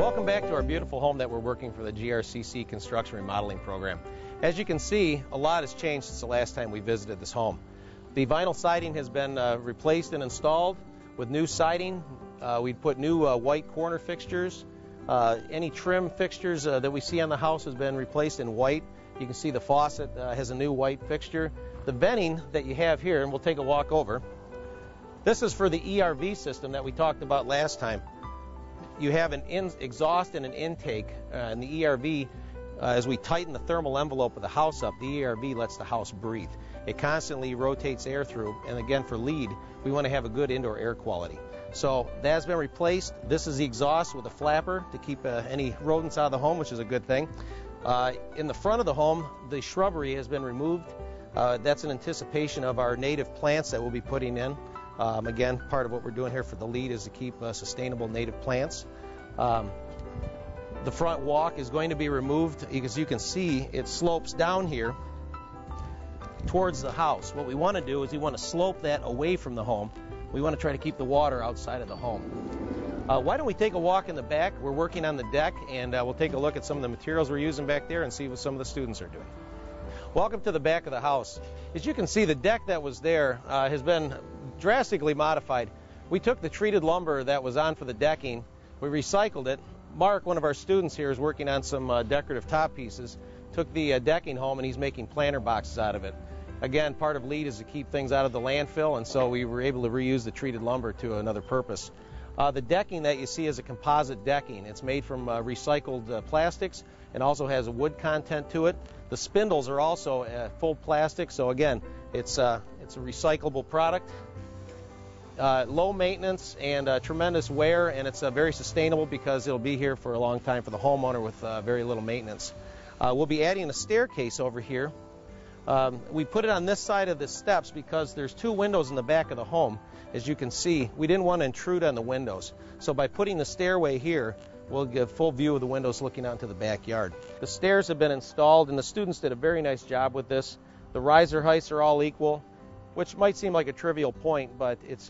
Welcome back to our beautiful home that we're working for the GRCC Construction Remodeling Program. As you can see, a lot has changed since the last time we visited this home. The vinyl siding has been replaced and installed with new siding. We put new white corner fixtures. Any trim fixtures that we see on the house has been replaced in white. You can see the faucet has a new white fixture. The venting that you have here, and we'll take a walk over, this is for the ERV system that we talked about last time. You have an exhaust and an intake, and the ERV, as we tighten the thermal envelope of the house up, the ERV lets the house breathe. It constantly rotates air through, and again, for LEED, we want to have a good indoor air quality. So that has been replaced. This is the exhaust with a flapper to keep any rodents out of the home, which is a good thing. In the front of the home, the shrubbery has been removed. That's in anticipation of our native plants that we'll be putting in. Again, part of what we're doing here for the LEED is to keep sustainable native plants. The front walk is going to be removed. As you can see, it slopes down here towards the house. What we want to do is we want to slope that away from the home. We want to try to keep the water outside of the home. Why don't we take a walk in the back? We're working on the deck, and we'll take a look at some of the materials we're using back there and see what some of the students are doing. Welcome to the back of the house. As you can see, the deck that was there has been drastically modified. We took the treated lumber that was on for the decking, we recycled it. Mark, one of our students here, is working on some decorative top pieces, took the decking home, and he's making planter boxes out of it. Again, part of LEED is to keep things out of the landfill, and so we were able to reuse the treated lumber to another purpose. The decking that you see is a composite decking. It's made from recycled plastics and also has a wood content to it. The spindles are also full plastic, so again, it's a recyclable product. Low maintenance and tremendous wear, and it's very sustainable because it'll be here for a long time for the homeowner with very little maintenance. We'll be adding a staircase over here. We put it on this side of the steps because there's two windows in the back of the home. As you can see, we didn't want to intrude on the windows. So by putting the stairway here, we'll give full view of the windows looking out into the backyard. The stairs have been installed, and the students did a very nice job with this. The riser heights are all equal, which might seem like a trivial point, but it's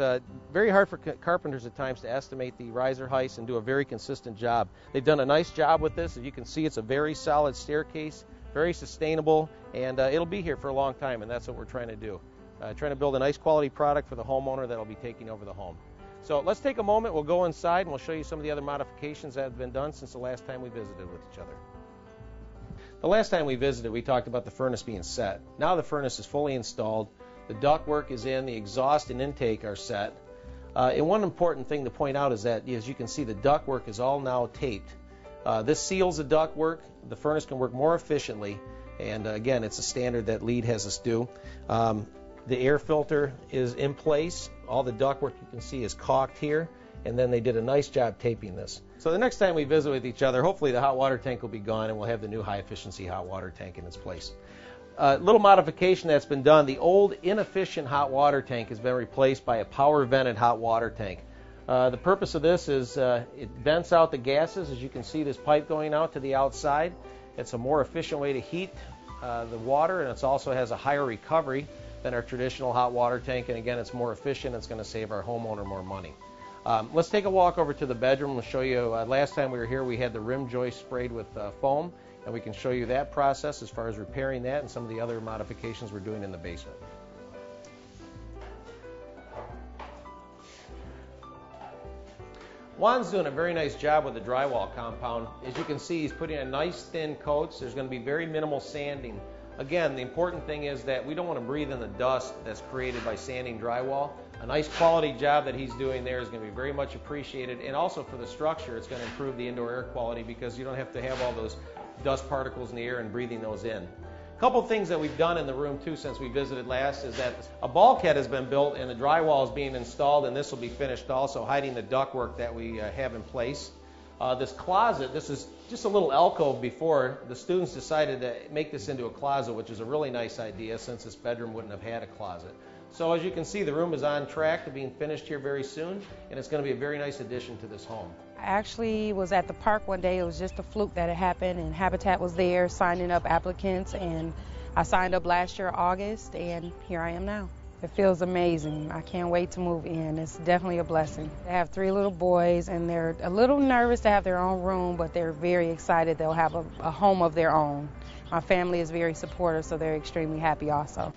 very hard for carpenters at times to estimate the riser heights and do a very consistent job. They've done a nice job with this. As you can see, it's a very solid staircase, very sustainable, and it'll be here for a long time, and that's what we're trying to do. Trying to build a nice quality product for the homeowner that'll be taking over the home. So let's take a moment, we'll go inside, and we'll show you some of the other modifications that have been done since the last time we visited with each other. The last time we visited, we talked about the furnace being set. Now the furnace is fully installed. The ductwork is in, the exhaust and intake are set. And one important thing to point out is that, as you can see, the ductwork is all now taped. This seals the ductwork. The furnace can work more efficiently, and again, it's a standard that LEED has us do. The air filter is in place. All the ductwork you can see is caulked here, and then they did a nice job taping this. So the next time we visit with each other, hopefully the hot water tank will be gone, and we'll have the new high-efficiency hot water tank in its place. Little modification that's been done. The old inefficient hot water tank has been replaced by a power vented hot water tank. The purpose of this is it vents out the gases. As you can see, this pipe going out to the outside. It's a more efficient way to heat the water, and it also has a higher recovery than our traditional hot water tank, and again, it's more efficient. It's going to save our homeowner more money. Let's take a walk over to the bedroom. We'll show you, last time we were here, we had the rim joist sprayed with foam, and we can show you that process as far as repairing that and some of the other modifications we're doing in the basement. Juan's doing a very nice job with the drywall compound. As you can see, he's putting in nice thin coats. There's going to be very minimal sanding. Again, the important thing is that we don't want to breathe in the dust that's created by sanding drywall. A nice quality job that he's doing there is going to be very much appreciated, and also for the structure, it's going to improve the indoor air quality because you don't have to have all those dust particles in the air and breathing those in. A couple things that we've done in the room too since we visited last is that a bulkhead has been built and the drywall is being installed, and this will be finished also, hiding the ductwork that we have in place. This closet, this is just a little alcove before. The students decided to make this into a closet, which is a really nice idea since this bedroom wouldn't have had a closet. So as you can see, the room is on track to being finished here very soon, and it's going to be a very nice addition to this home. I actually was at the park one day. It was just a fluke that it happened, and Habitat was there signing up applicants, and I signed up last year, August, and here I am now. It feels amazing. I can't wait to move in. It's definitely a blessing. I have 3 little boys, and they're a little nervous to have their own room, but they're very excited they'll have a home of their own. My family is very supportive, so they're extremely happy also.